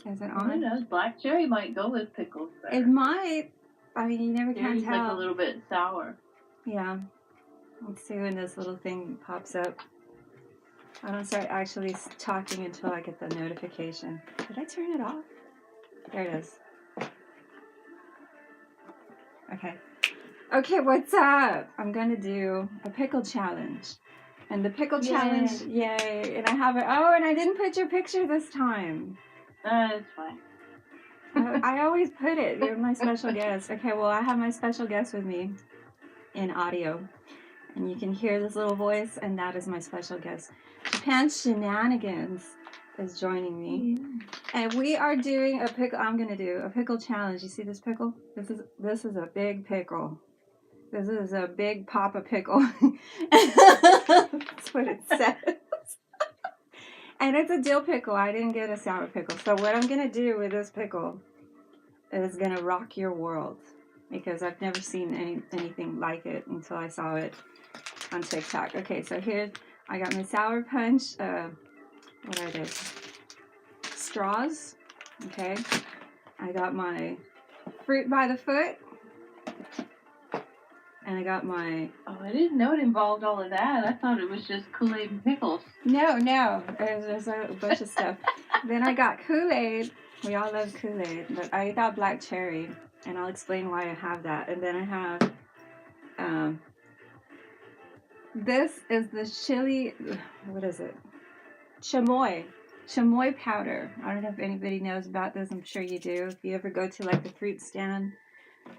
Is it Who on? knows? Black cherry might go with pickles better. It might. I mean, you never can Cherry's tell. like a little bit sour. Yeah. Let's see when this little thing pops up. I don't start actually talking until I get the notification. Did I turn it off? There it is. Okay. Okay, what's up? I'm going to do a pickle challenge. And the pickle challenge, yay. And I have it. Oh, and I didn't put your picture this time. It's fine. I always put it. You're my special guest. Okay, well, I have my special guest with me in audio. And you can hear this little voice, and that is my special guest. Japan's Shenanigans is joining me. And we are doing a pickle. I'm going to do a pickle challenge. You see this pickle? This is a big pickle. This is a big papa pickle. That's what it says. And it's a dill pickle. I didn't get a sour pickle. So what I'm going to do with this pickle is going to rock your world. Because I've never seen anything like it until I saw it on TikTok. Okay, so here I got my sour punch. What are those? Straws. Okay. I got my fruit by the foot. And I got my... Oh, I didn't know it involved all of that. I thought it was just Kool-Aid and pickles. No. There's a bunch of stuff. Then I got Kool-Aid. We all love Kool-Aid. But I got black cherry. And I'll explain why I have that. And then I have... this is the chili... What is it? Chamoy. Chamoy powder. I don't know if anybody knows about this. I'm sure you do. If you ever go to like the fruit stand,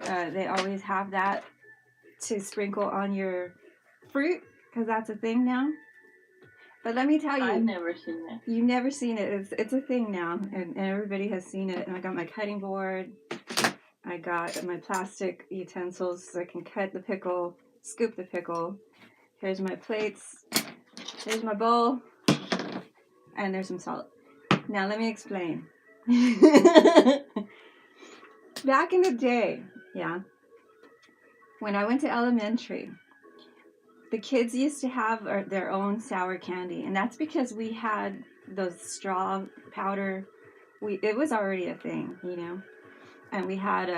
they always have that to sprinkle on your fruit, because that's a thing now. But let me tell you, I've never seen it. You've never seen it. It's a thing now, and everybody has seen it. And I got my cutting board. I got my plastic utensils so I can cut the pickle, scoop the pickle. Here's my plates. Here's my bowl. And there's some salt. Now let me explain. Back in the day, when I went to elementary, the kids used to have their own sour candy, and that's because we had those straw powder. It was already a thing, you know. And we had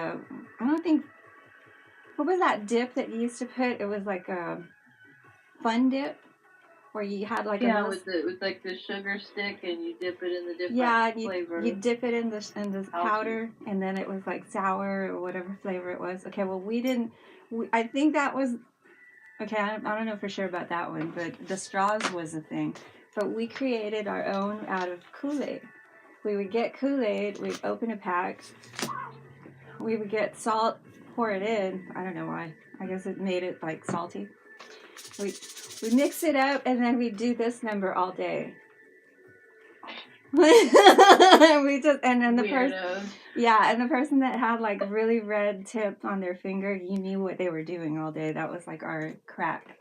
what was that dip that you used to put? It was like a fun dip, where you had like with like the sugar stick, and you dip it in the different flavor. You dip it in this powder, and then it was like sour or whatever flavor it was. Okay, well I think that was okay. I don't know for sure about that one, but the straws was a thing. But we created our own out of Kool-Aid. We would get Kool-Aid, we'd open a pack, we would get salt, pour it in. I don't know why. I guess it made it like salty. We mix it up, and then we do this number all day. And then the person, and the person that had like really red tip on their finger, you knew what they were doing all day. That was like our crack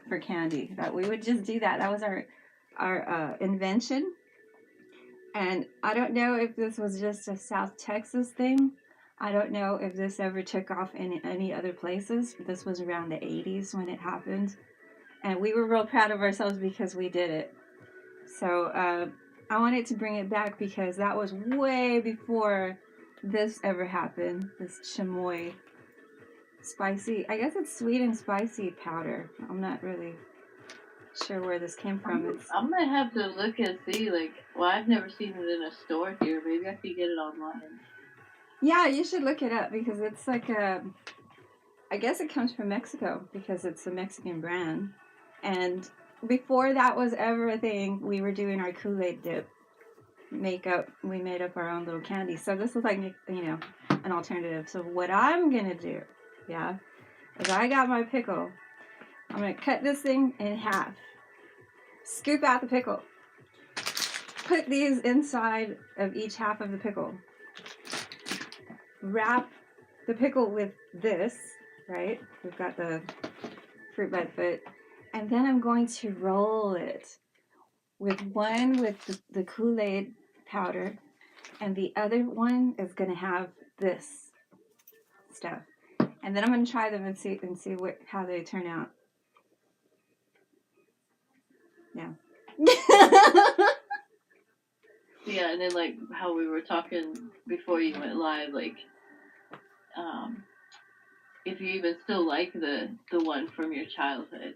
for candy. That we would just do that. That was our invention. And I don't know if this was just a South Texas thing. I don't know if this ever took off in any other places. This was around the 80s when it happened. And we were real proud of ourselves because we did it. So I wanted to bring it back because that was way before this ever happened. This chamoy spicy, I guess it's sweet and spicy powder. I'm not really sure where this came from. I'm going to have to look and see. I've never seen it in a store here. Maybe I could get it online. Yeah, you should look it up because it's like I guess it comes from Mexico because it's a Mexican brand. And before that was ever a thing, we were doing our Kool-Aid dip makeup. We made up our own little candy. So this was like, you know, an alternative. So what I'm going to do, is I got my pickle. I'm going to cut this thing in half. Scoop out the pickle. Put these inside of each half of the pickle. Wrap the pickle with this, right? We've got the fruit by the foot. And then I'm going to roll it with the Kool-Aid powder, and the other one is going to have this stuff. And then I'm going to try them and see how they turn out. Yeah. Yeah, and then like how we were talking before you went live, like if you even still like the one from your childhood.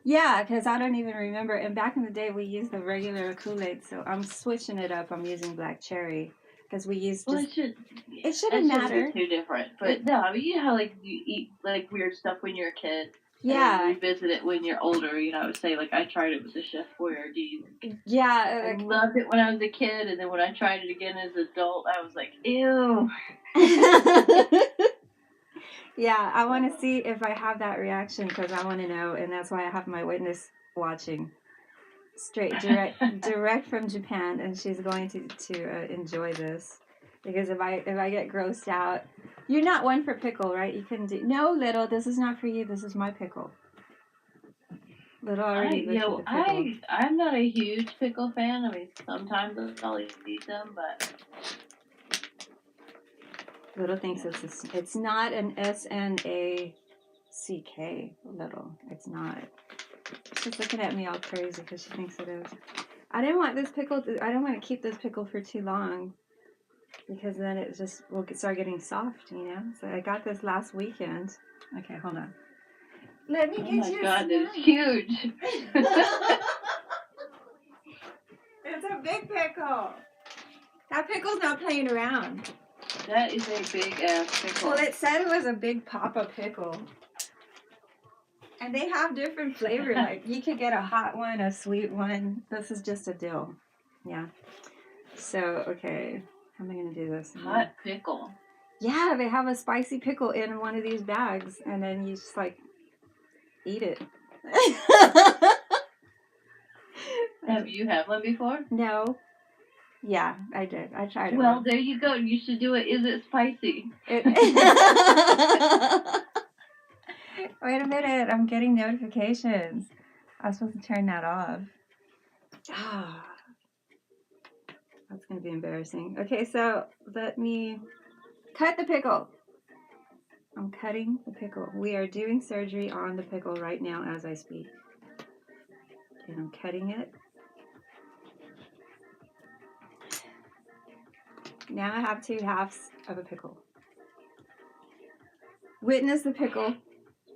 Yeah, because I don't even remember. And back in the day, we used the regular Kool-Aid, so I'm switching it up. I'm using black cherry because we used Well, just. It shouldn't shouldn't matter. be too different. But no, I mean, you know how like you eat like weird stuff when you're a kid. Yeah. And then revisit it when you're older. You know, I would say like I tried it with the Chef Boyardee. Yeah. I loved it when I was a kid, and then when I tried it again as an adult, I was like, ew. Yeah, I want to see if I have that reaction because I want to know, and that's why I have my witness watching, direct from Japan, and she's going to enjoy this because if I get grossed out, you're not one for pickle, right? You couldn't do no little. This is not for you. This is my pickle. Little already looked at the pickle. I'm not a huge pickle fan. I mean, sometimes I'll eat them, but. Little thinks it's not an SNACK. Little, it's not. She's looking at me all crazy because she thinks it is. I didn't want this pickle. I don't want to keep this pickle for too long because then it just will start getting soft, you know. So I got this last weekend. Okay, hold on. Let me get you. Oh my God, it's huge. It's a big pickle. That pickle's not playing around. That is a big ass pickle. Well, it said it was a big Papa pickle. And they have different flavors. Like, you could get a hot one, a sweet one. This is just a dill. Yeah. So, okay. How am I going to do this? Hot pickle. Yeah, they have a spicy pickle in one of these bags. And then you just, like, eat it. Have you had one before? No. Yeah, I did. I tried it. Well, once. there you go. You should do it. Is it spicy? Wait a minute. I'm getting notifications. I was supposed to turn that off. Ah, that's going to be embarrassing. Okay, so let me cut the pickle. I'm cutting the pickle. We are doing surgery on the pickle right now as I speak. And I'm cutting it. Now I have 2 halves of a pickle. Witness the pickle.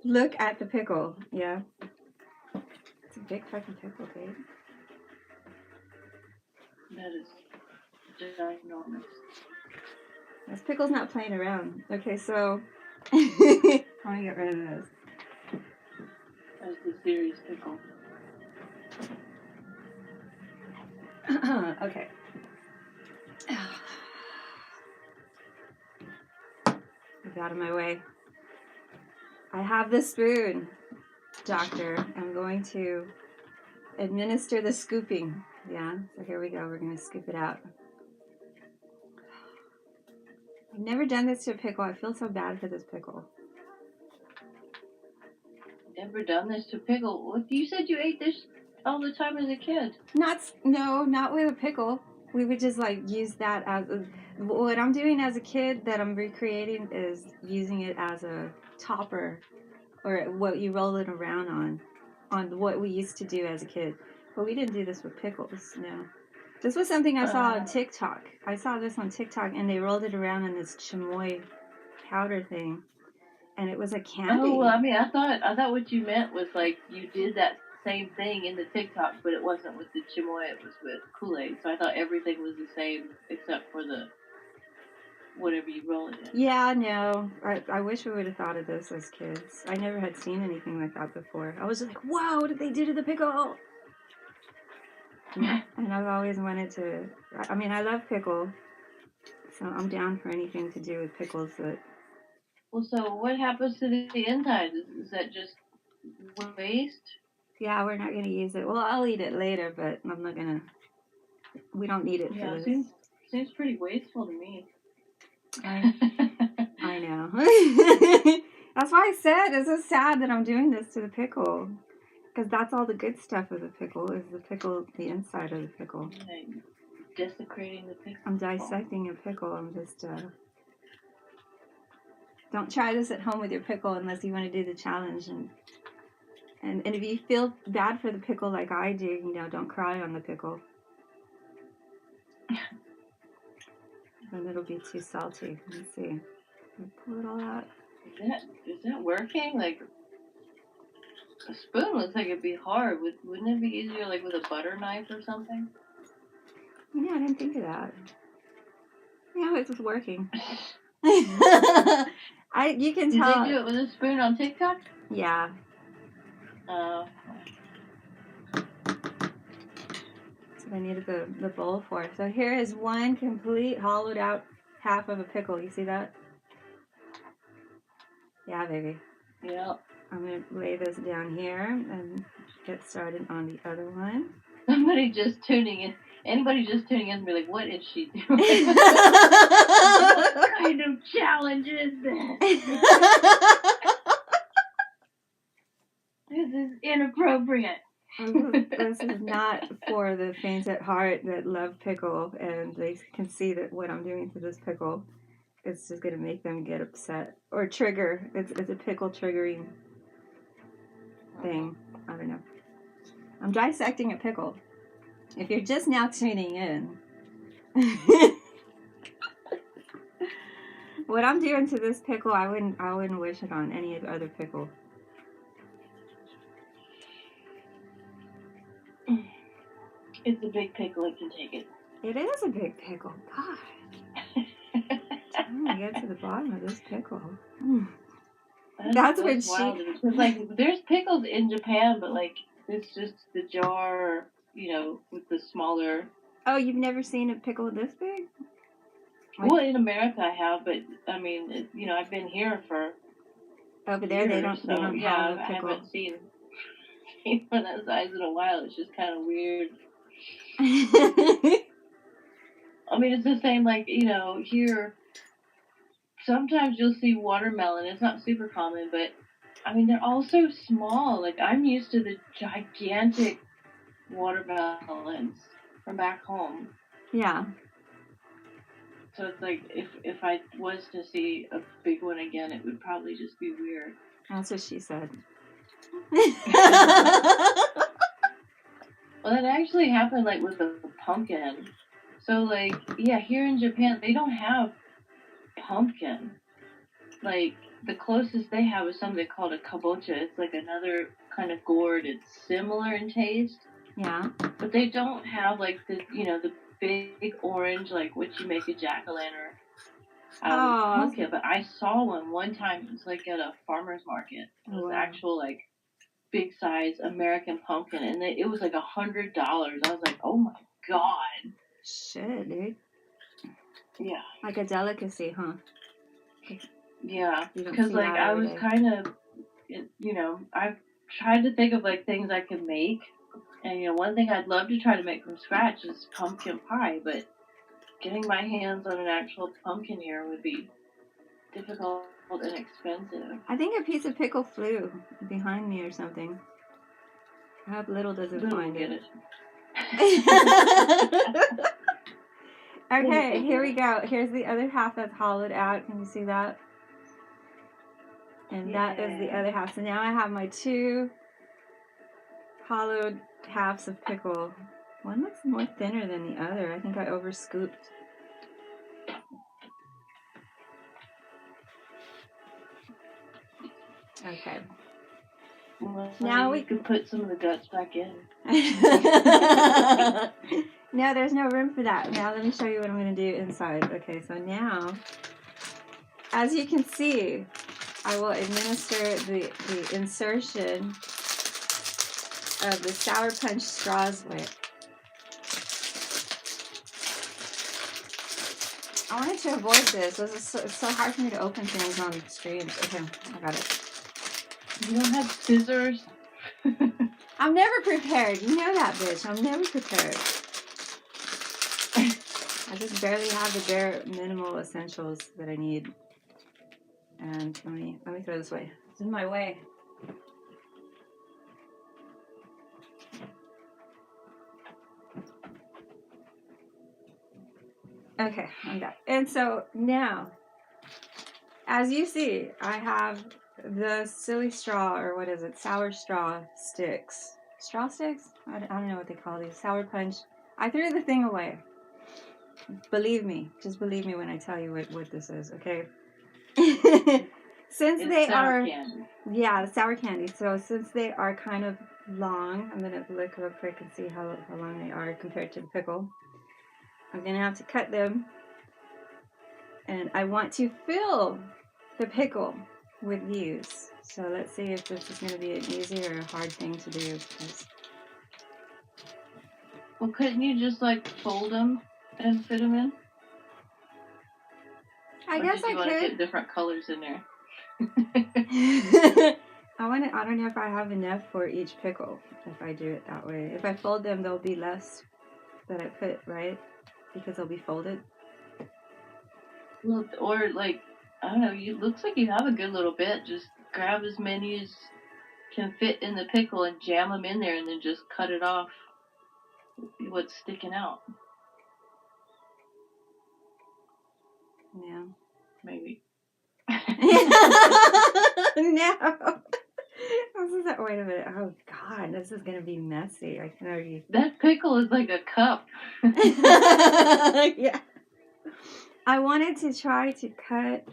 Look at the pickle. Yeah. It's a big fucking pickle, babe. That is ginormous. This pickle's not playing around. Okay, so I'm gonna get rid of this. That's a serious pickle. Okay. Get out of my way. I have the spoon, doctor. I'm going to administer the scooping. Yeah, so here we go. We're going to scoop it out. I've never done this to a pickle. I feel so bad for this pickle. Never done this to pickle. What, you said you ate this all the time as a kid. Not with a pickle. We would just like use that as what I'm doing as a kid that I'm recreating is using it as a topper or what you roll it around on what we used to do as a kid. But we didn't do this with pickles, no. This was something I saw on TikTok. I saw this on TikTok and they rolled it around in this chamoy powder thing. And it was a candy. Oh, well, I mean, I thought what you meant was like you did that same thing in the TikTok, but it wasn't with the chamoy, it was with Kool-Aid. So I thought everything was the same except for the whatever you roll it in. Yeah, no. I wish we would have thought of this as kids. I never had seen anything like that before. I was just like, wow, what did they do to the pickle? And I've always wanted to, I mean, I love pickle. So I'm down for anything to do with pickles. But... Well, so what happens to the insides? Is that just waste? Yeah, we're not going to use it. Well, I'll eat it later, but I'm not going to. We don't need it for this. Seems pretty wasteful to me. I know. That's why I said it's so sad that I'm doing this to the pickle. Because that's all the good stuff of the pickle is the inside of the pickle. I'm desecrating the pickle. I'm dissecting a pickle. I'm just, don't try this at home with your pickle unless you want to do the challenge. And if you feel bad for the pickle like I do, don't cry on the pickle. Then it'll be too salty. Let's see. Pull it all out. Is that working? Like, a spoon looks like it'd be hard. Wouldn't it be easier, like, with a butter knife or something? Yeah, I didn't think of that. Yeah, it's just working. You can tell. Did they do it with a spoon on TikTok? Yeah. That's what I needed the bowl for. So here is one complete hollowed out half of a pickle. You see that? Yeah, baby. Yep. I'm going to lay this down here and get started on the other one. Anybody just tuning in and be like, what is she doing? What kind of challenge is this? This is inappropriate. This is not for the faint at heart that love pickle, and they can see that what I'm doing to this pickle, it's just going to make them get upset or trigger. It's a pickle triggering thing. I don't know. I'm dissecting a pickle. If you're just now tuning in, what I'm doing to this pickle, I wouldn't wish it on any other pickle. It's a big pickle. It can take it. It is a big pickle. God. I'm gonna get to the bottom of this pickle. That's what wild. Like, there's pickles in Japan, but like, it's just the jar, with the smaller. Oh, you've never seen a pickle this big? Well, in America I have, but I mean, I've been here for. Over there, years, they don't have a pickle. I haven't seen one that size in a while. It's just kind of weird. I mean, it's the same, like, here, sometimes you'll see watermelon. It's not super common, but, I mean, they're all so small. Like, I'm used to the gigantic watermelons from back home. Yeah. So it's like, if I was to see a big one again, it would probably just be weird. That's what she said. Well, that actually happened, like, with the pumpkin. So, like, yeah, here in Japan, they don't have pumpkin. Like, the closest they have is something called a kabocha. It's like another kind of gourd. It's similar in taste. Yeah. But they don't have, like, the big orange, like, what you make a jack-o'-lantern out of pumpkin. But I saw one time. It was, like, at a farmer's market. It was actual, like, big size American pumpkin, and it was like $100. I was like, oh my god. Shit, dude. Yeah. Like a delicacy, huh? Yeah, because like I was kind of, I've tried to think of like things I could make, and one thing I'd love to try to make from scratch is pumpkin pie, but getting my hands on an actual pumpkin here would be difficult and expensive. I think a piece of pickle flew behind me or something. I hope Little doesn't find it. Okay, here we go. Here's the other half that's hollowed out. Can you see that? And that is the other half. So now I have my two hollowed halves of pickle. One looks more thinner than the other. I think I over scooped. Okay. Well, now we can put some of the guts back in. No, there's no room for that. Now let me show you what I'm going to do inside. Okay, so now, as you can see, I will administer the insertion of the Sour Punch straws with. I wanted to avoid this. It's so hard for me to open things on streams. Okay, I got it. You don't have scissors? I'm never prepared. You know that, bitch. I'm never prepared. I just barely have the bare minimal essentials that I need. And let me throw this away. It's in my way. Okay, I'm done. And so now, as you see, I have the silly straw, or what is it? Sour straw sticks. Straw sticks? I don't know what they call these. Sour punch. I threw the thing away. Believe me. Just believe me when I tell you what this is, okay? Since It's they sour are, candy. yeah, sour candy. So since they are kind of long, I'm gonna look real quick and see how long they are compared to the pickle. I'm gonna have to cut them, and I want to fill the pickle with these. So let's see if this is gonna be an easy or a hard thing to do. Because Well, couldn't you just like fold them and fit them in? I or guess did you I want to could. get different colors in there? I don't know if I have enough for each pickle if I do it that way. If I fold them, there'll be less that I put, right? Because they'll be folded. Well, or like, I don't know, you looks like you have a good little bit. Just grab as many as can fit in the pickle and jam them in there and then just cut it off what's sticking out. Yeah. Maybe. No. This is wait a minute. Oh God, this is gonna be messy. I can already. That pickle is like a cup. Yeah. I wanted to try to cut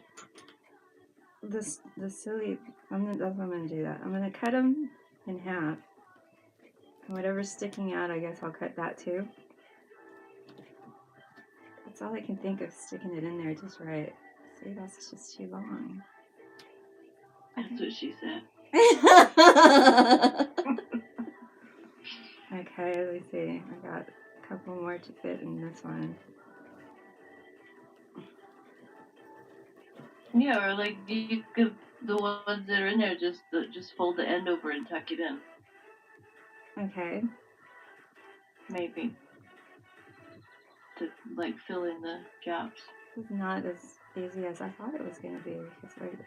the silly. That's what I'm gonna do. That I'm gonna cut them in half. And whatever's sticking out, I guess I'll cut that too. That's all I can think of, sticking it in there just right. See, that's just too long. That's what she said. Okay, let me see. I got a couple more to fit in this one. Yeah, or like you could, the ones that are in there, just fold the end over and tuck it in. Okay. Maybe. To like fill in the gaps. It's not as easy as I thought it was going to be. It's like,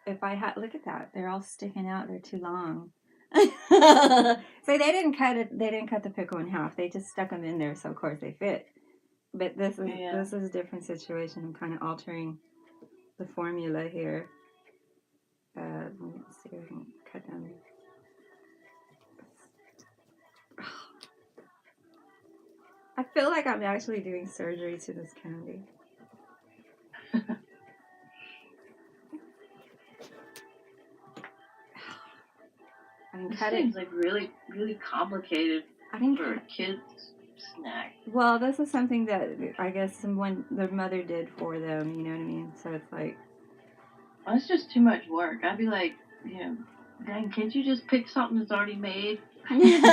if I had, look at that. They're all sticking out. They're too long. So they didn't cut it. They didn't cut the pickle in half. They just stuck them in there. So of course they fit. But this is a different situation. I'm kind of altering the formula here. Let's see if I can cut them. I feel like I'm actually doing surgery to this candy. It seems like really, really complicated for a kid's snack. Well, this is something that I guess their mother did for them, you know what I mean? So it's like... Well, it's just too much work. I'd be like, dang, can't you just pick something that's already made? Just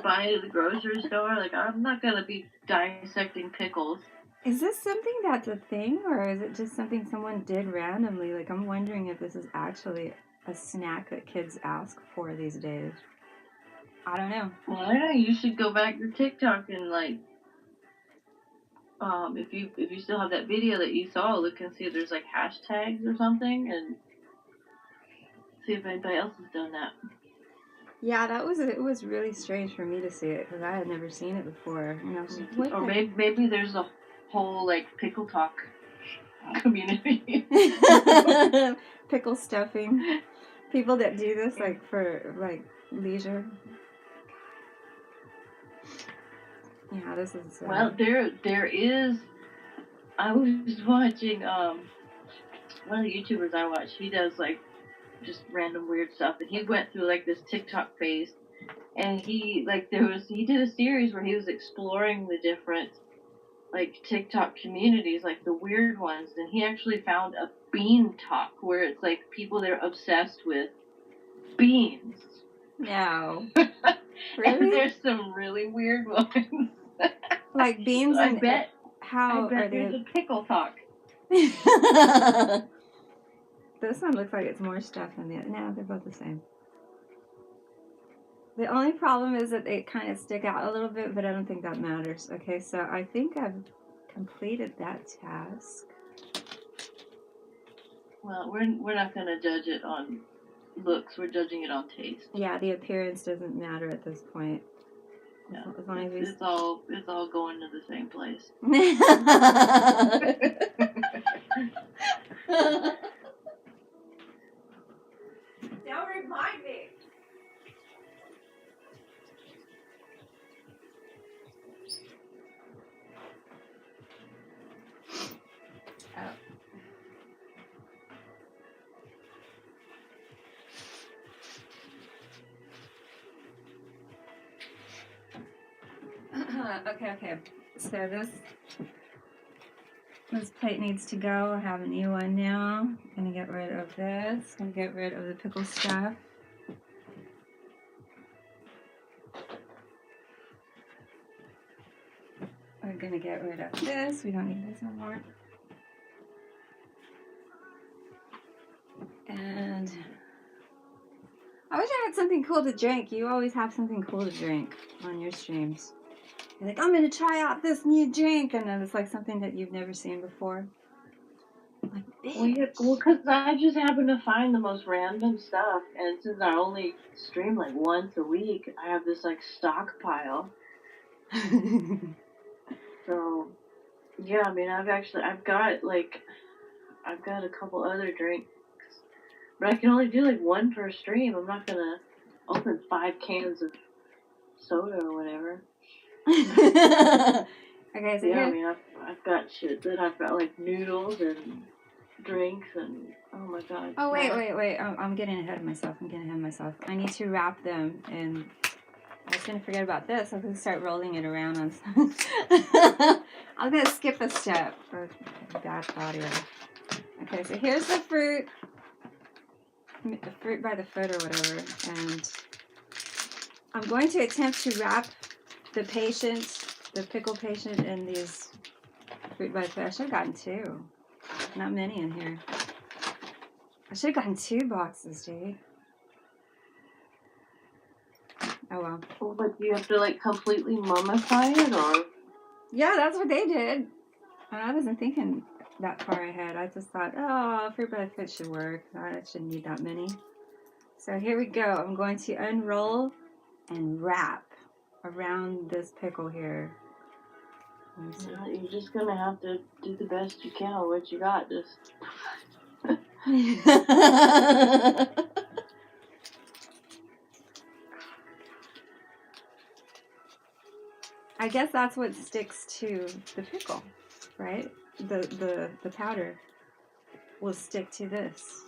buy it at the grocery store? Like, I'm not going to be dissecting pickles. Is this something that's a thing, or is it just something someone did randomly? Like, I'm wondering if this is actually a snack that kids ask for these days. I don't know. Well, I don't know. You should go back to TikTok and, like, if you still have that video that you saw, look and see if there's, like, hashtags or something, and see if anybody else has done that. Yeah, it was really strange for me to see it, because I had never seen it before. And I was like, or maybe there's a whole, like, pickle talk community. Pickle stuffing. People that do this, like, for, like, leisure. Yeah, this is... Well, there is... I was watching, one of the YouTubers I watch, he does, like, just random weird stuff, and he went through, like, this TikTok phase, and he did a series where he was exploring the different, like, TikTok communities, like, the weird ones, and he actually found a bean talk, where it's, like, people that are obsessed with beans. No. Really? And there's some really weird ones. Like beans so and... I bet are there's a pickle talk. This one looks like it's more stuff than the other. No, they're both the same. The only problem is that they kind of stick out a little bit, but I don't think that matters. Okay, so I think I've completed that task. Well, we're not going to judge it on looks. We're judging it on taste. Yeah, the appearance doesn't matter at this point. No, as long as it's all going to the same place. Don't remind me. Okay. So this plate needs to go. I have a new one now. Gonna get rid of this. Gonna get rid of the pickle stuff. We're gonna get rid of this. We don't need this anymore. And I wish I had something cool to drink. You always have something cool to drink on your streams. You're like, I'm gonna try out this new drink, and then it's like something that you've never seen before. Like, well, because I just happen to find the most random stuff, and since I only stream like once a week, I have this like stockpile. So, yeah, I mean, I've got a couple other drinks, but I can only do like one per stream. I'm not gonna open 5 cans of soda or whatever. Okay, so yeah, I mean, I've got shit that I've got like noodles and drinks and oh my god. Oh wait! I'm getting ahead of myself. I need to wrap them, and I was gonna forget about this. I'm gonna start rolling it around on. I'm gonna skip a step for bad audio. Okay, so here's the fruit by the foot or whatever, and I'm going to attempt to wrap the pickle patient, in these fruit by the foot. I should have gotten 2. Not many in here. I should have gotten 2 boxes, dude. Oh well. Well, but do you have to like completely mummify it, or? Yeah, that's what they did. And I wasn't thinking that far ahead. I just thought, oh, fruit by the foot should work. I shouldn't need that many. So here we go. I'm going to unroll and wrap around this pickle here. Yeah, you're just gonna have to do the best you can with what you got. Just. I guess that's what sticks to the pickle, right? The powder will stick to this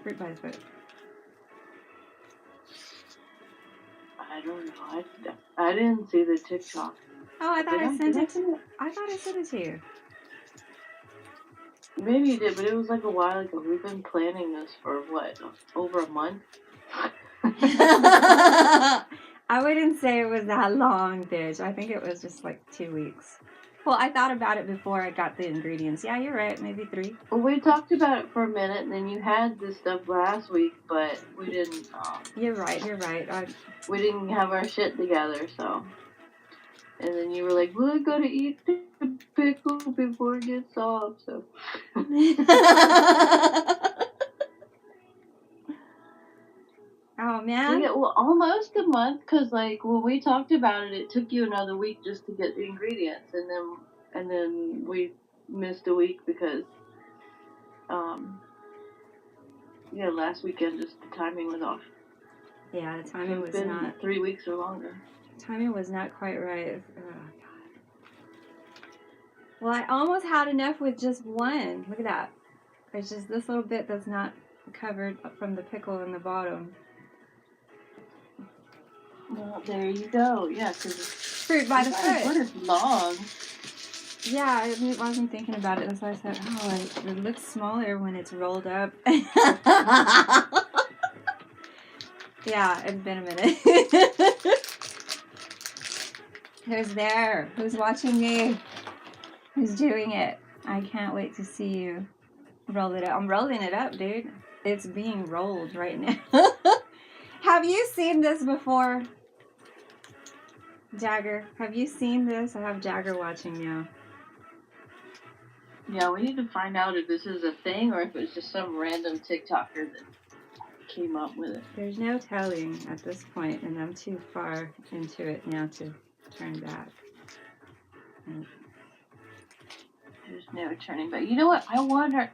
fruit by the foot. I don't know. I didn't see the TikTok. Oh, I thought I sent it to you. I thought I sent it to you. Maybe you did, but it was like a while ago. We've been planning this for what, over a month? I wouldn't say it was that long, bitch. I think it was just like 2 weeks. Well, I thought about it before I got the ingredients. Yeah, you're right. Maybe 3. Well, we talked about it for a minute, and then you had this stuff last week, but we didn't. You're right. We didn't have our shit together, so. And then you were like, "Well, I gotta eat the pickle before it gets soft." So. Oh man. Yeah, well, almost a month, cause like when we talked about it, it took you another week just to get the ingredients, and then we missed a week because, last weekend just the timing was off. Yeah, the timing was been not 3 weeks or longer. Timing was not quite right. Oh, God. Well, I almost had enough with just one. Look at that. There's just this little bit that's not covered from the pickle in the bottom. Well, there you go. Yeah, because fruit by the foot. What is long? Yeah, I wasn't thinking about it. That's why I said, oh, it looks smaller when it's rolled up. Yeah, it's been a minute. Who's there? Who's watching me? Who's doing it? I can't wait to see you roll it up. I'm rolling it up, dude. It's being rolled right now. Have you seen this before? Jagger, have you seen this? I have Jagger watching now. Yeah, we need to find out if this is a thing or if it's just some random TikToker that came up with it. There's no telling at this point, and I'm too far into it now to turn back. There's no turning back. You know what? I wonder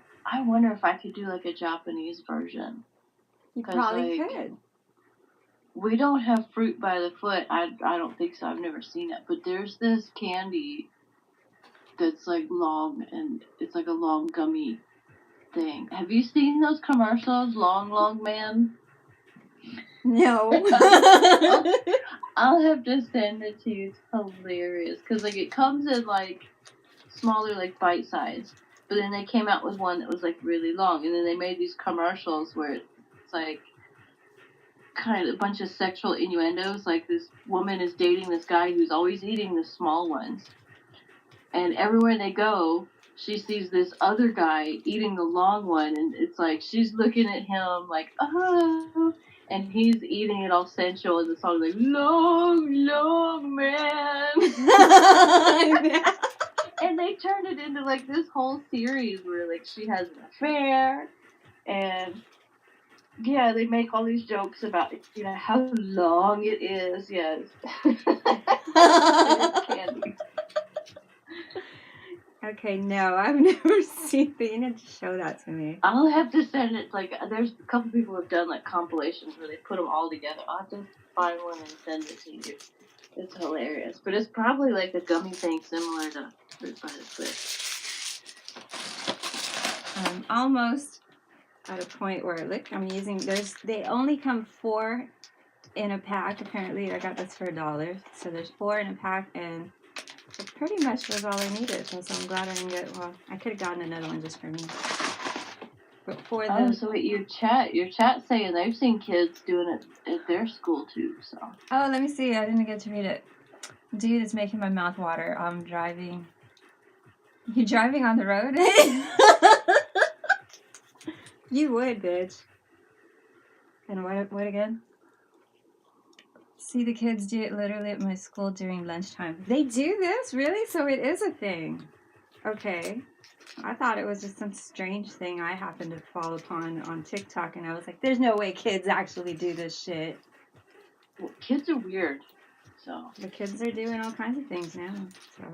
if I could do like a Japanese version. You probably could. We don't have fruit by the foot. I don't think so. I've never seen it. But there's this candy that's like long, and it's like a long gummy thing. Have you seen those commercials, Long Man? No. I'll have to send it to you. It's hilarious because like it comes in like smaller like bite size, but then they came out with one that was like really long, and then they made these commercials where it's like kind of a bunch of sexual innuendos. Like this woman is dating this guy who's always eating the small ones, and everywhere they go, she sees this other guy eating the long one, and it's like she's looking at him like, oh, and he's eating it all sensual, and the song's like, long, long man. And they turned it into like this whole series where like she has an affair, and yeah, they make all these jokes about how long it is. Yes, it's candy. Okay, no, I've never seen that. You need to show that to me. I'll have to send it. Like, there's a couple people who have done like compilations where they put them all together. I'll have to find one and send it to you. It's hilarious, but it's probably like a gummy thing similar to Fruit by the Cliff. I'm almost at a point where look, I'm using. They only come 4 in a pack. Apparently, I got this for $1. So there's 4 in a pack, and it pretty much was all I needed. So I'm glad I didn't get. Well, I could have gotten another one just for me. But for the so wait, your chat saying they've seen kids doing it at their school too. So let me see. I didn't get to read it. Dude, it's making my mouth water. I'm driving. You driving on the road? You would, bitch. And what again? See the kids do it literally at my school during lunchtime. They do this? Really? So it is a thing. Okay. I thought it was just some strange thing I happened to fall upon on TikTok, and I was like, there's no way kids actually do this shit. Well, kids are weird. So the kids are doing all kinds of things now. So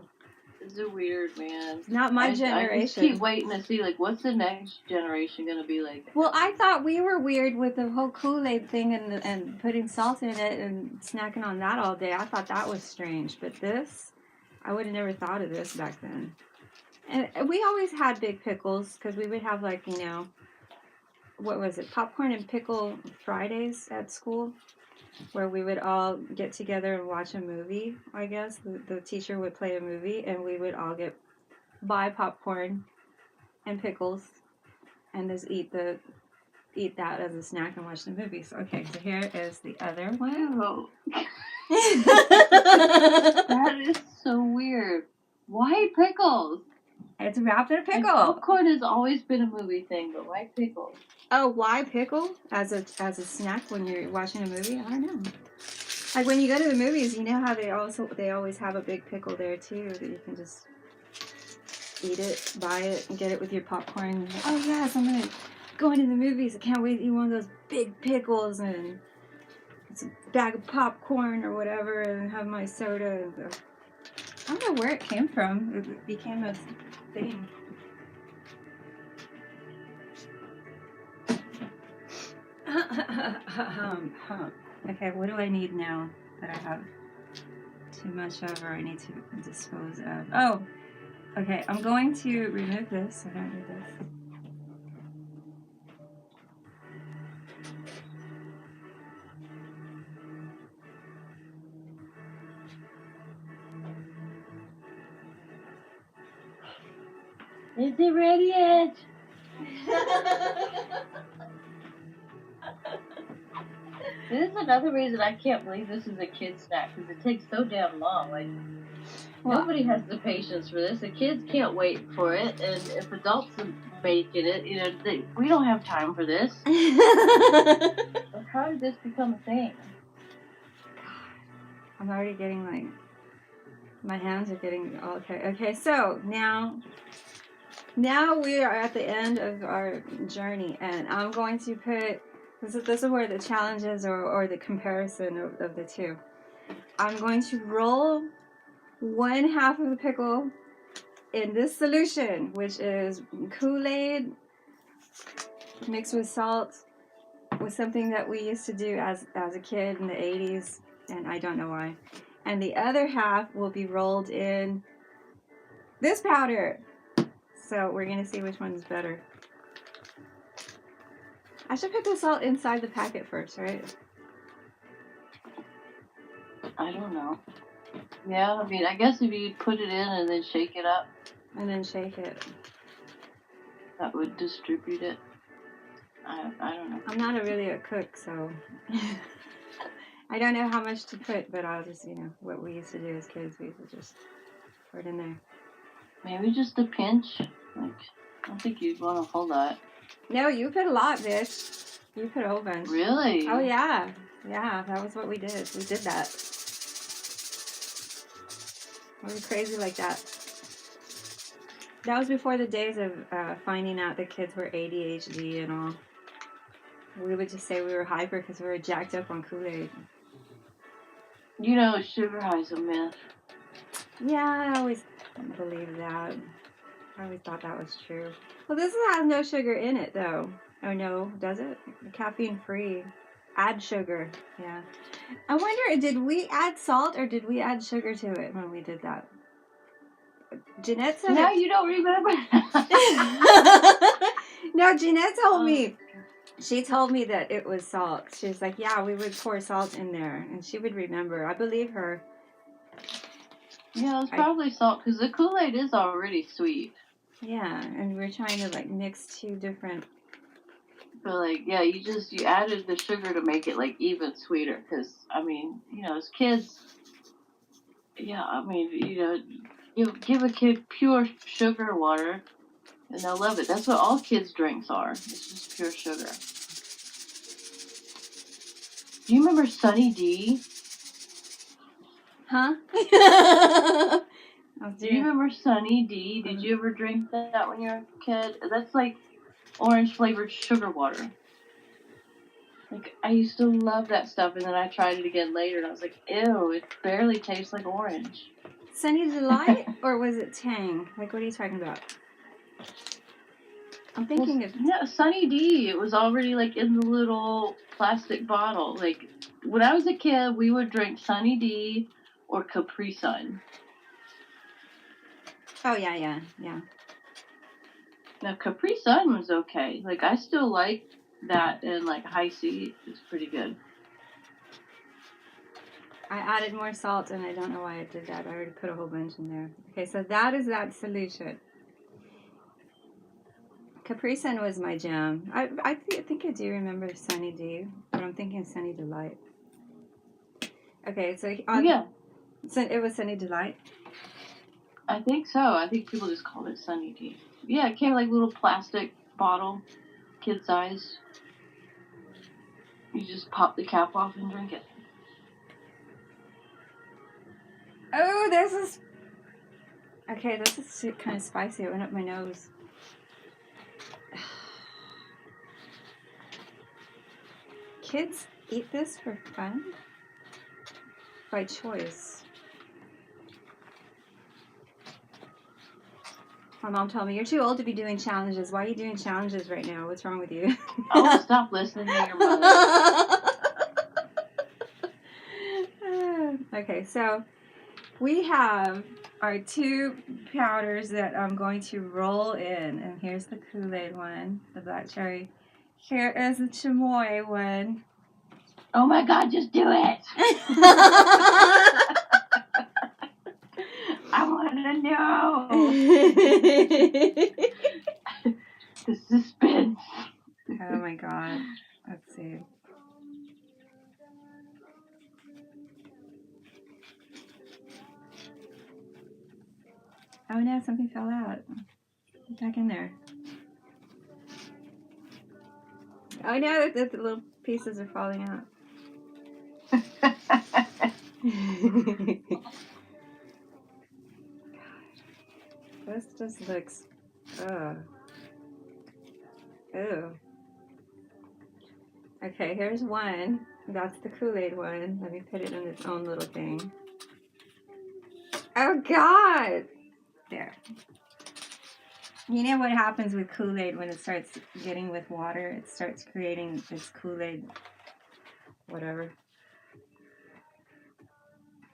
kids are weird, man. Not my generation. I just keep waiting to see like what's the next generation gonna be like. Well, I thought we were weird with the whole Kool-Aid thing and putting salt in it and snacking on that all day. I thought that was strange, but this, I would have never thought of this back then. And we always had big pickles because we would have like what was it, popcorn and pickle Fridays at school, where we would all get together and watch a movie. I guess the teacher would play a movie, and we would all buy popcorn and pickles, and just eat that as a snack and watch the movie. So okay, so here is the other one. Oh. That is so weird. Why pickles? It's wrapped in a pickle. Like, popcorn has always been a movie thing, but why pickles? Oh, why pickle as a snack when you're watching a movie? I don't know. Like when you go to the movies, you know how they always have a big pickle there too that you can just eat it, buy it, and get it with your popcorn. Oh yes, I'm gonna go into the movies. I can't wait to eat one of those big pickles and it's a bag of popcorn or whatever, and have my soda. I don't know where it came from. It became a thing. Okay, what do I need now that I have too much of or I need to dispose of? Oh, okay, I'm going to remove this. I don't need this. Is it ready yet? This is another reason I can't believe this is a kid's snack, because it takes so damn long. Like, nobody has the patience for this. The kids can't wait for it, and if adults are making it, we don't have time for this. Like, how did this become a thing? I'm already getting like, my hands are getting, okay, so now we are at the end of our journey, and I'm going to put, this is where the challenge is, or the comparison of the two. I'm going to roll 1/2 of the pickle in this solution, which is Kool-Aid mixed with salt, with something that we used to do as a kid in the 80s, and I don't know why. And the other half will be rolled in this powder. So we're going to see which one's better. I should put the salt inside the packet first, right? I don't know. Yeah, I mean, I guess if you put it in and then shake it up. And then shake it. That would distribute it. I don't know. I'm not really a cook, so I don't know how much to put, but I'll just, what we used to do as kids, we used to just pour it in there. Maybe just a pinch. Like, I don't think you'd want a whole lot. No, you put a lot, bitch. You put a whole bunch. Really? Oh, yeah. Yeah, that was what we did. We did that. We were crazy like that. That was before the days of finding out that kids were ADHD and all. We would just say we were hyper because we were jacked up on Kool-Aid. You know, sugar high's a myth. Yeah, I always believed that. I always thought that was true. Well, this has no sugar in it, though. Oh, no, does it? Caffeine-free. Add sugar. Yeah. I wonder, did we add salt or did we add sugar to it when we did that? Jeanette said No, you don't remember. No, Jeanette told me. She told me that it was salt. She was like, yeah, we would pour salt in there. And she would remember. I believe her. Yeah, it's probably salt because the Kool-Aid is already sweet. Yeah, and we're trying to, like, mix two different... But, like, yeah, you added the sugar to make it, like, even sweeter. Because, I mean, as kids, yeah, I mean, you give a kid pure sugar water, and they'll love it. That's what all kids' drinks are. It's just pure sugar. Do you remember Sunny D? Huh? Do you remember Sunny D? Did you ever drink that when you were a kid? That's like orange flavored sugar water. Like, I used to love that stuff, and then I tried it again later, and I was like, ew, it barely tastes like orange. Sunny Delight, or was it Tang? Like, what are you talking about? I'm thinking of... Yeah, Sunny D. It was already, like, in the little plastic bottle. Like, when I was a kid, we would drink Sunny D or Capri Sun. Oh, yeah. Now, Capri Sun was okay. Like, I still like that, and, like, High C is pretty good. I added more salt, and I don't know why I did that. I already put a whole bunch in there. Okay, so that is that solution. Capri Sun was my jam. I think I do remember Sunny D, but I'm thinking Sunny Delight. Okay, so... yeah. So it was Sunny Delight? I think so. I think people just called it Sunny D. Yeah, it came like a little plastic bottle, kid size. You just pop the cap off and drink it. Oh, this is... Okay, this is kind of spicy. It went up my nose. Kids eat this for fun? By choice. My mom told me, you're too old to be doing challenges. Why are you doing challenges right now? What's wrong with you? Oh, stop listening to your mother. Okay, so we have our two powders that I'm going to roll in. And here's the Kool-Aid one, the black cherry. Here is the chamoy one. Oh my God, just do it! I want to know! The suspense. Oh my God. Let's see. Oh no, something fell out. Get back in there. Oh no, the little pieces are falling out. This just looks... Ew. Okay, here's one. That's the Kool-Aid one. Let me put it in its own little thing. Oh God! There. You know what happens with Kool-Aid when it starts getting with water? It starts creating this Kool-Aid whatever.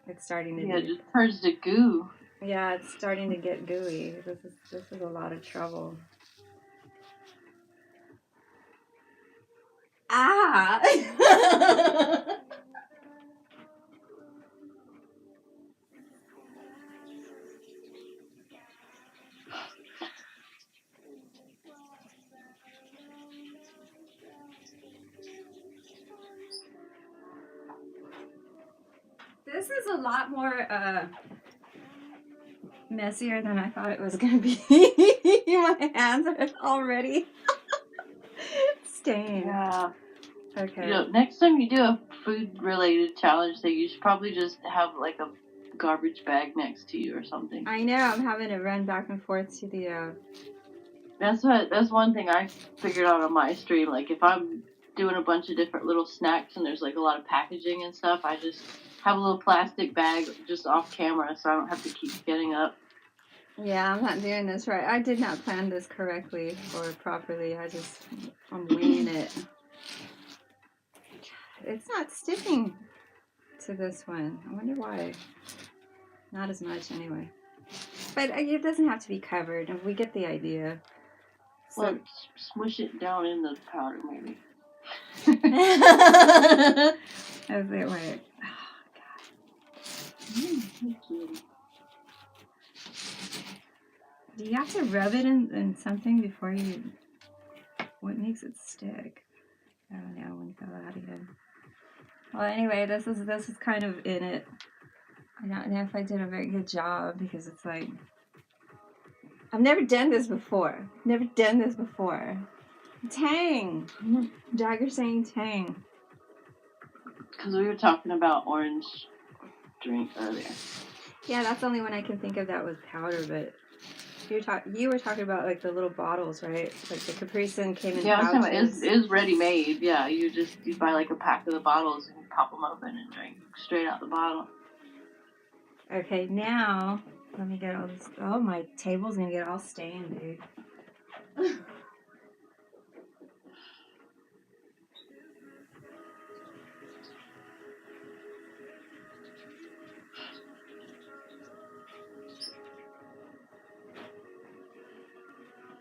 It's starting to... Yeah, it just turns to goo. Yeah, it's starting to get gooey. This is a lot of trouble. Ah! This is a lot more messier than I thought it was going to be. My hands are already stained. Yeah. Okay. You know, next time you do a food-related challenge thing, you should probably just have like a garbage bag next to you or something. I know. I'm having to run back and forth to the. That's one thing I figured out on my stream. Like if I'm doing a bunch of different little snacks and there's like a lot of packaging and stuff, I just have a little plastic bag just off camera so I don't have to keep getting up. Yeah, I'm not doing this right. I did not plan this correctly or properly. I'm winging it. It's not sticking to this one. I wonder why. Not as much anyway. But it doesn't have to be covered. We get the idea. So, Well, smush it down in the powder maybe. as it went. Do you have to rub it in something before you... What makes it stick? I don't know. When you go out again. Well, anyway, this is kind of in it. I don't know if I did a very good job because it's like... I've never done this before. Tang! Jagger's saying tang. Because we were talking about orange drink earlier. Yeah, that's the only one I can think of that was powder, but... You were talking about like the little bottles, right? Like the Capri Sun came in pouches. It is ready made. Yeah, you buy like a pack of the bottles and you pop them open and drink straight out the bottle. Okay, now let me get all this. Oh, my table's gonna get all stained, dude.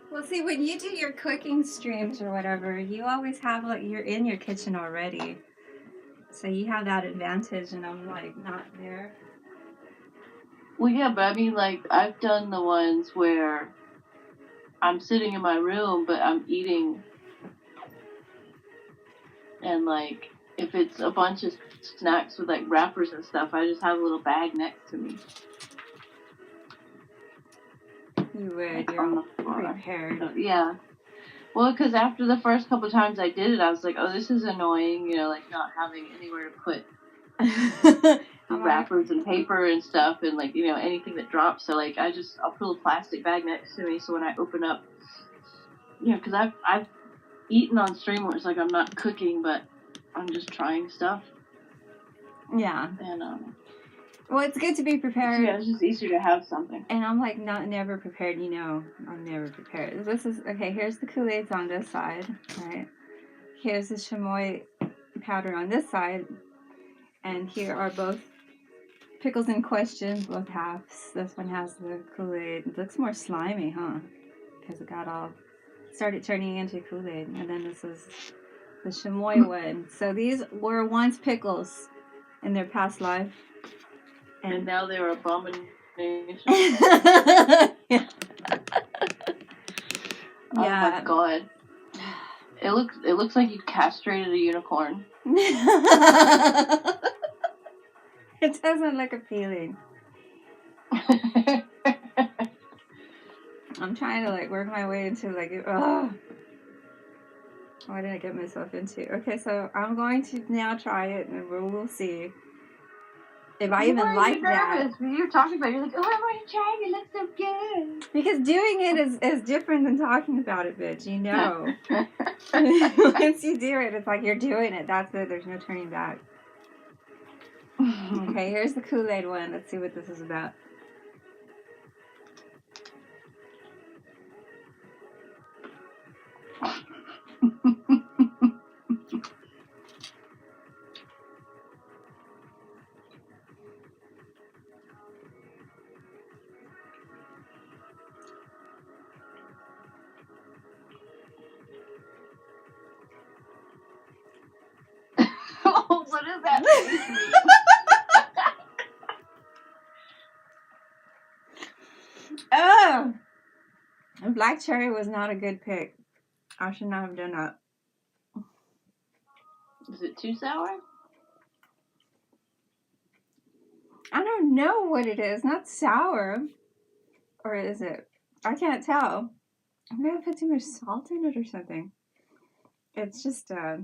Well, see, when you do your cooking streams or whatever, you always have, like, you're in your kitchen already. So you have that advantage, and I'm, like, not there. Well, yeah, but I mean, like, I've done the ones where I'm sitting in my room, but I'm eating. And, like, if it's a bunch of snacks with, like, wrappers and stuff, I just have a little bag next to me. You would. You're all prepared. So, yeah. Well, because after the first couple times I did it, I was like, oh, this is annoying, you know, like, not having anywhere to put wrappers and paper and stuff and, like, you know, anything that drops. So, like, I'll put a little plastic bag next to me so when I open up, you know, because I've eaten on stream where it's like I'm not cooking, but I'm just trying stuff. Yeah. And, well, it's good to be prepared. Yeah, it's just easier to have something. And I'm like never prepared, you know. I'm never prepared. This is okay. Here's the Kool-Aid's on this side, right? Here's the chamoy powder on this side, and here are both pickles in question, both halves. This one has the Kool-Aid. It looks more slimy, huh? Because it started turning into Kool-Aid, and then this is the chamoy one. So these were once pickles in their past life. And now they're abominations. Yeah. Oh my god. It looks like you castrated a unicorn. It doesn't look appealing. I'm trying to like work my way into like, what did I get myself into? Okay, so I'm going to now try it and we'll see. If I even like that. You're talking about it. You're like, oh, I want to try it. It looks so good. Because doing it is different than talking about it, bitch. You know. Once you do it, it's like you're doing it. That's it. There's no turning back. Okay, here's the Kool-Aid one. Let's see what this is about. What does that mean? Oh! And black cherry was not a good pick. I should not have done that. Is it too sour? I don't know what it is. Not sour. Or is it? I can't tell. I'm gonna put too much salt in it or something. It's just, I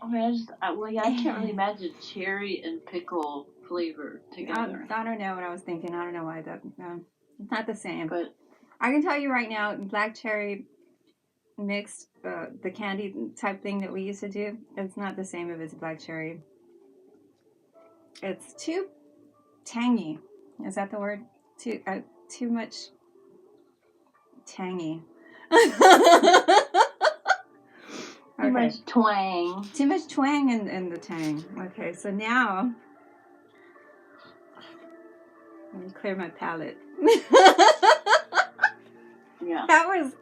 mean, I can't really imagine cherry and pickle flavor together. I don't know what I was thinking. I don't know why that. It's not the same. But I can tell you right now, black cherry mixed, the candy type thing that we used to do, it's not the same if it's black cherry. It's too tangy. Is that the word? Too much tangy. too much twang. Too much twang in the tang. Okay, so now let me clear my palate. Yeah. That was.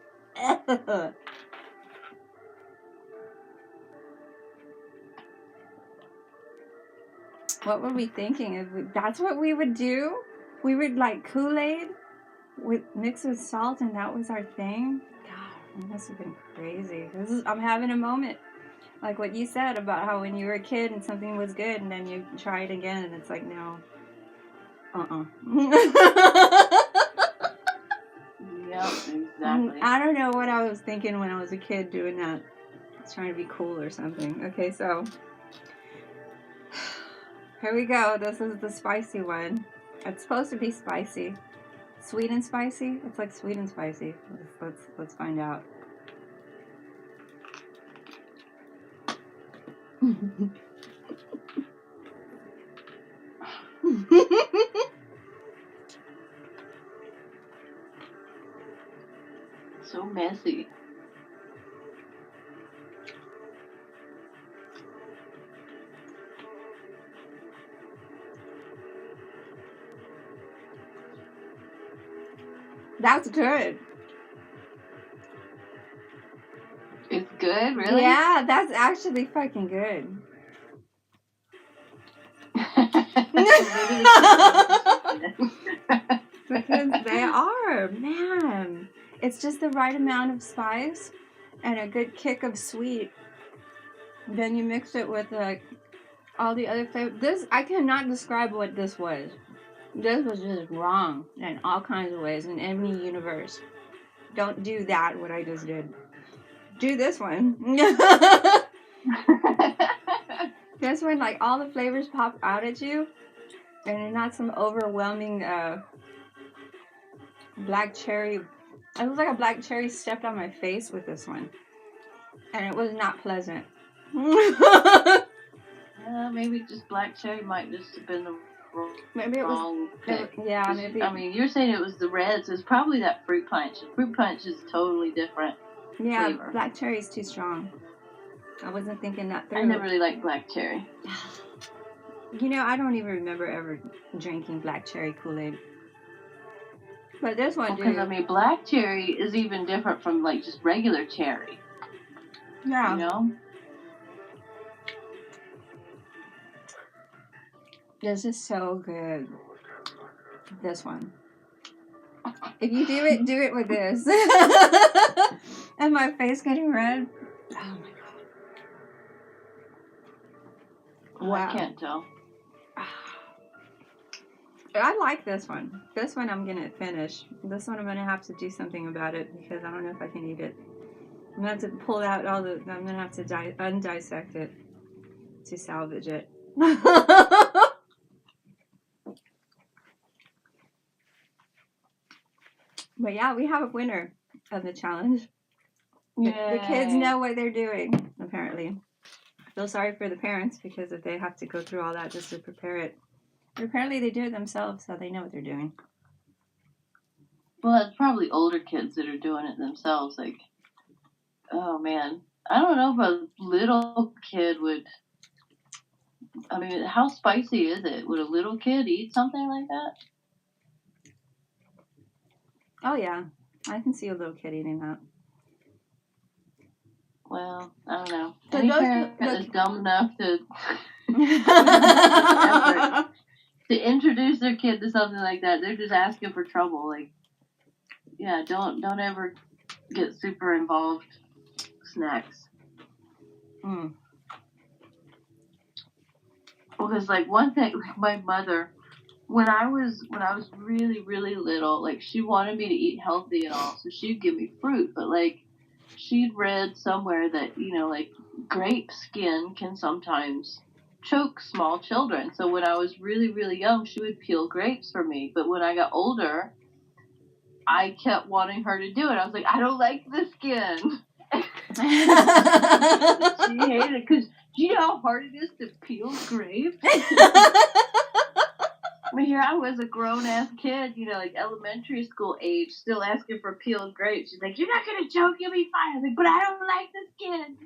What were we thinking? That's what we would do? We would like Kool-Aid mixed with salt, and that was our thing? God, it must have been crazy. I'm having a moment. Like what you said about how when you were a kid and something was good, and then you try it again, and it's like, no. Yep, exactly. I don't know what I was thinking when I was a kid doing that. I was trying to be cool or something. Okay, so here we go. This is the spicy one. It's supposed to be spicy. Sweet and spicy? It's like sweet and spicy. Let's find out. So messy. That's good. It's good, really? Yeah, that's actually fucking good. Because they are, man. It's just the right amount of spice and a good kick of sweet. Then you mix it with like all the other flavors. I cannot describe what this was. This was just wrong in all kinds of ways in any universe. Don't do that, what I just did. Do this one. This one, like all the flavors pop out at you, and it's not some overwhelming black cherry. It was like a black cherry stepped on my face with this one, and it was not pleasant. Maybe just black cherry might just have been the wrong pick. Yeah, maybe. I mean, you're saying it was the red, so it's probably that fruit punch. Fruit punch is totally different. Yeah, flavor. Black cherry is too strong. I wasn't thinking that through. I never really liked black cherry. You know, I don't even remember ever drinking black cherry Kool-Aid. But this one, because I mean, black cherry is even different from like just regular cherry. Yeah. You know. This is so good. This one. If you do it with this. And my face getting red. Oh my god. Wow. I can't tell. I like this one. This one I'm gonna finish. This one I'm gonna have to do something about it because I don't know if I can eat it. I'm gonna have to pull out all the. I'm gonna have to undissect it to salvage it. But yeah, we have a winner of the challenge. The kids know what they're doing, apparently. I feel sorry for the parents because if they have to go through all that just to prepare it. But apparently they do it themselves, so they know what they're doing. Well, it's probably older kids that are doing it themselves. Like, oh man, I don't know if a little kid would. I mean, how spicy is it? Would a little kid eat something like that? Oh yeah, I can see a little kid eating that. Well, I don't know. Any parent is dumb enough to to introduce their kid to something like that, they're just asking for trouble. Like, yeah, don't ever get super involved. Snacks. because like one thing, like my mother, when I was really really little, like she wanted me to eat healthy and all, so she'd give me fruit, but like she'd read somewhere that like grape skin can sometimes choke small children. So when I was really really young, she would peel grapes for me. But when I got older, I kept wanting her to do it. I was like, I don't like the skin. She hated it because do you know how hard it is to peel grapes? I mean, here I was a grown-ass kid, like elementary school age, still asking for peeled grapes. She's like, you're not going to choke, you'll be fine. I was like, but I don't like the skin.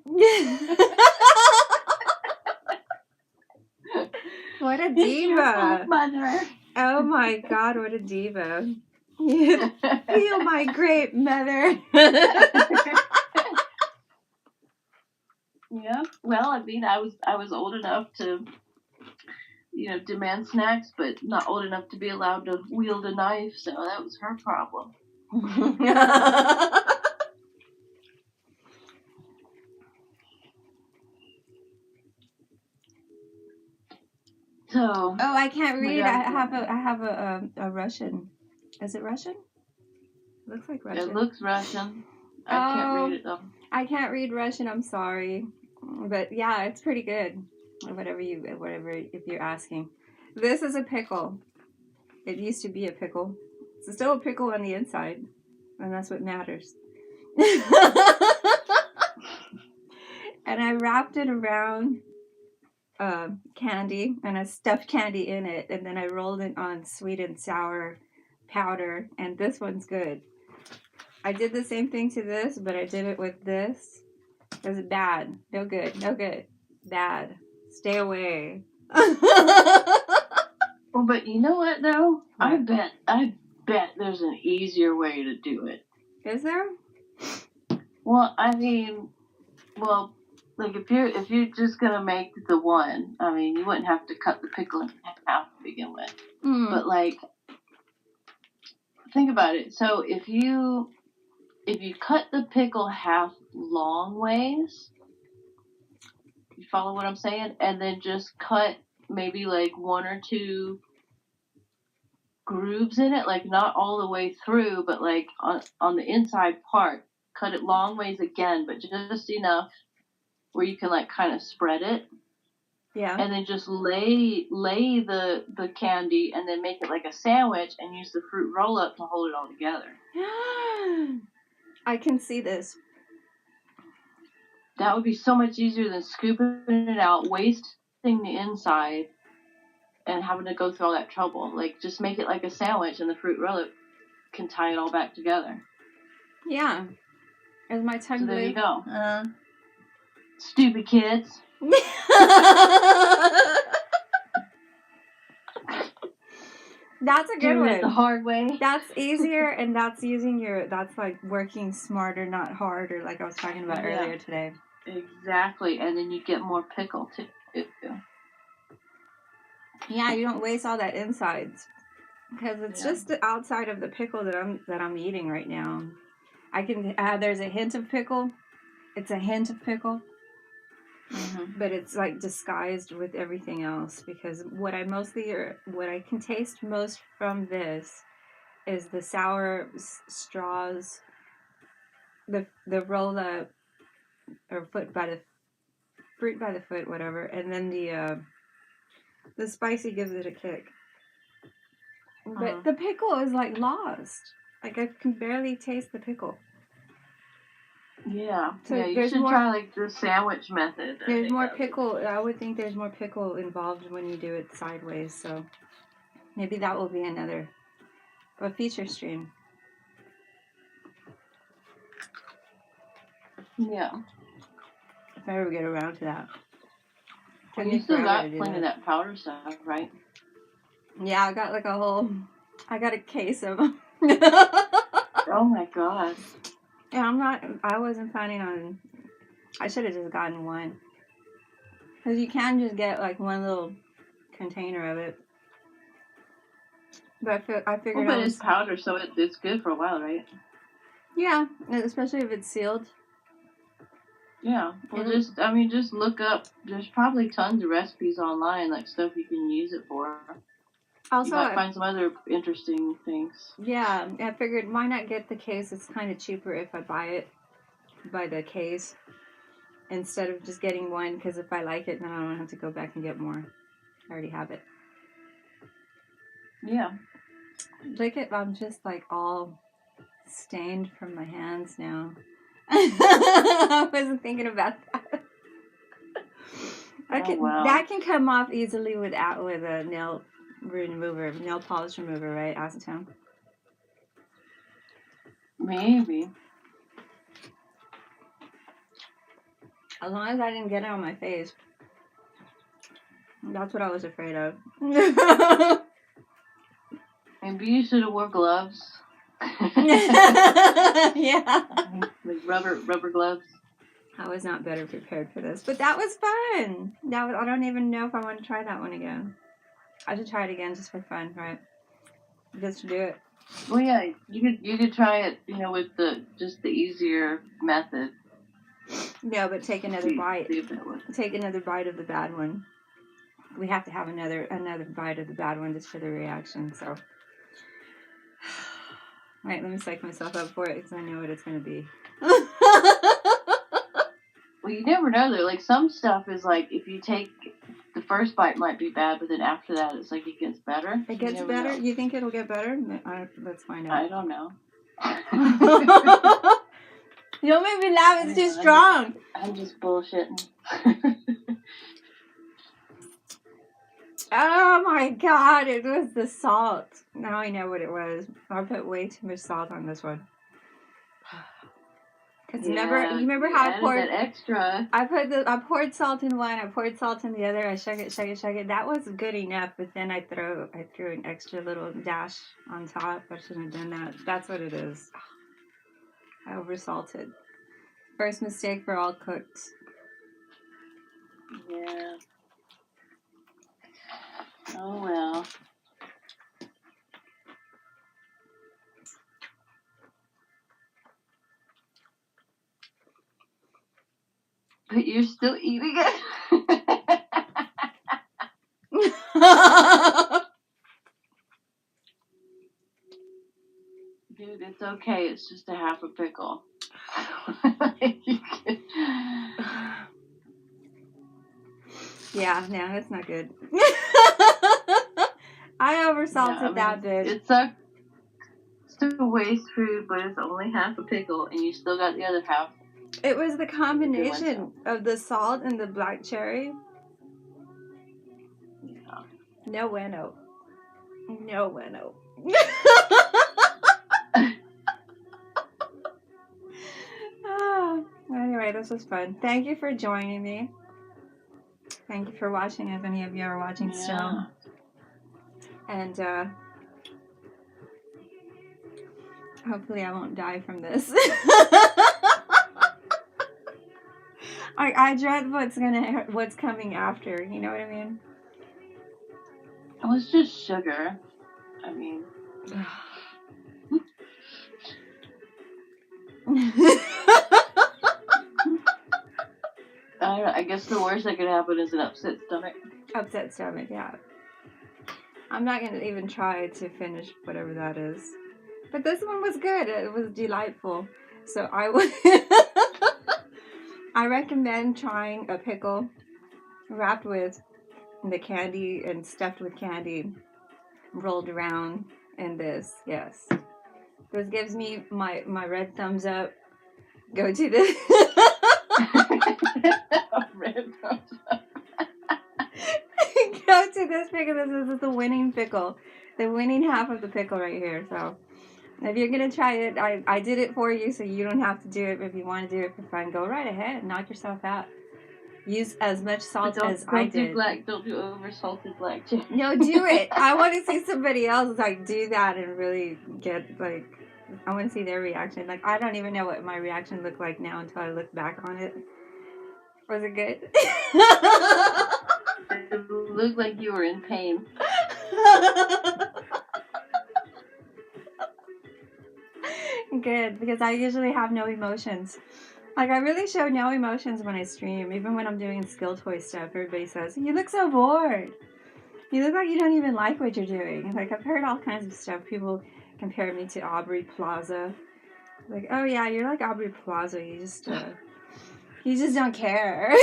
What a It's your fault, diva. mother. Oh my God, what a diva. Peel my grape, mother. Yeah. Well, I mean, I was old enough to, demand snacks, but not old enough to be allowed to wield a knife, so that was her problem. So. Oh, I can't read. I have a Russian. Is it Russian? It looks like Russian. It looks Russian. I can't read it though. I can't read Russian. I'm sorry, but yeah, it's pretty good. Whatever if you're asking. This is a pickle. It used to be a pickle. It's still a pickle on the inside, and that's what matters. And I wrapped it around candy, and I stuffed candy in it, and then I rolled it on sweet and sour powder, and this one's good. I did the same thing to this, but I did it with this. It was bad. No good. No good. Bad. Stay away. Well, but you know what though? What? I bet there's an easier way to do it. Is there? Well, I mean, like if you're just gonna make the one, I mean, you wouldn't have to cut the pickle in half to begin with. But like, think about it. So if you cut the pickle half long ways, you follow what I'm saying, and then just cut maybe like one or two grooves in it, like not all the way through, but like on the inside part, cut it long ways again, but just enough where you can like kind of spread it. Yeah. And then just lay the candy and then make it like a sandwich and use the fruit roll up to hold it all together. I can see this. That would be so much easier than scooping it out, wasting the inside, and having to go through all that trouble. Like, just make it like a sandwich, and the fruit roll-up can tie it all back together. Yeah. Is my tongue blue? So there you go. Stupid kids. That's a good one. It the hard way. That's easier, and that's that's like working smarter, not harder, like I was talking about earlier today. Exactly, and then you get more pickle too. Yeah, you don't waste all that insides, because it's just the outside of the pickle that I'm eating right now. I can there's a hint of pickle. It's a hint of pickle. Mm-hmm. But it's like disguised with everything else, because what I can taste most from this is the sour straws, the roll up or fruit by the foot, whatever, and then the spicy gives it a kick. But the pickle is like lost. Like I can barely taste the pickle. Yeah. So you should try like the sandwich method. There's more pickle. I would think there's more pickle involved when you do it sideways. So maybe that will be a feature stream. Yeah. If I ever get around to that. Well, you still got plenty of that powder stuff, right? Yeah, I got like I got a case of them. Oh my god. Yeah, I wasn't planning on, I should have just gotten one. Because you can just get like one little container of it. But I figured but it's powder, so it's good for a while, right? Yeah, especially if it's sealed. Yeah. Well, just look up. There's probably tons of recipes online, like stuff you can use it for. Also, you might find some other interesting things. Yeah, I figured why not get the case? It's kind of cheaper if I buy it by the case instead of just getting one, because if I like it, then I don't have to go back and get more. I already have it. Yeah. Look at, I'm just like all stained from my hands now. I wasn't thinking about that. That can come off easily with a nail polish remover, right? Acetone. Maybe. As long as I didn't get it on my face. That's what I was afraid of. Maybe you should have wore gloves. Yeah. Like rubber gloves. I was not better prepared for this, but that was fun. I don't even know if I want to try that one again. I should try it again just for fun, right? Just to do it. Well, yeah, you could try it, with the easier method. No, but take another bite. Take another bite of the bad one. We have to have another bite of the bad one just for the reaction. So, wait, let me psych myself up for it because I know what it's going to be. Well, you never know though. Like some stuff is like if you take the first bite might be bad, but then after that it's like it gets better. It gets better? Know. You think it'll get better? Let's find out. I don't know. You don't make me laugh. It's too strong. I'm just bullshitting. Oh my god, it was the salt. Now I know what it was. I put way too much salt on this one. Because you remember how I poured that extra. I poured salt in one, I poured salt in the other, I shook it. That was good enough, but then I threw an extra little dash on top. I shouldn't have done that. That's what it is. I oversalted. First mistake for all cooks. Yeah. Oh well. But you're still eating it? Dude, it's okay. It's just a half a pickle. Yeah, no, it's not good. I oversalted that bitch. It sucks to waste food, but it's only half a pickle, and you still got the other half. It was the combination of the salt and the black cherry. Yeah. No bueno. No bueno. Anyway, this was fun. Thank you for joining me. Thank you for watching, if any of you are watching still. And hopefully I won't die from this. I dread what's coming after. You know what I mean? It was just sugar. I mean. I guess the worst that could happen is an upset stomach. Upset stomach, yeah. I'm not going to even try to finish whatever that is. But this one was good. It was delightful. So I recommend trying a pickle wrapped with the candy and stuffed with candy rolled around in this. Yes. This gives me my red thumbs up. Go to this. Red thumbs up. Go to this pickle. This is the winning pickle. The winning half of the pickle right here. So if you're going to try it, I did it for you so you don't have to do it. But if you want to do it for fun, go right ahead. Knock yourself out. Use as much salt as I did. Don't do over salted black cherry. No, do it. I want to see somebody else do that and really get I want to see their reaction. I don't even know what my reaction looked like now until I look back on it. Was it good? It looked like you were in pain. Good, because I usually have no emotions. Like, I really show no emotions when I stream. Even when I'm doing skill toy stuff, everybody says, you look so bored. You look like you don't even like what you're doing. Like, I've heard all kinds of stuff. People compare me to Aubrey Plaza. Like, oh yeah, you're like Aubrey Plaza. You just don't care.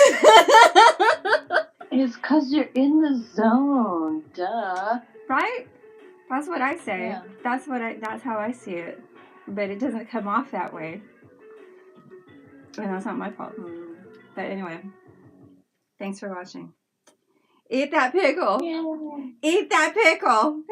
It's because you're in the zone. Duh. Right? That's what I say. Yeah. That's how I see it. But it doesn't come off that way. And that's not my fault. But anyway, thanks for watching. Eat that pickle. Yeah. Eat that pickle.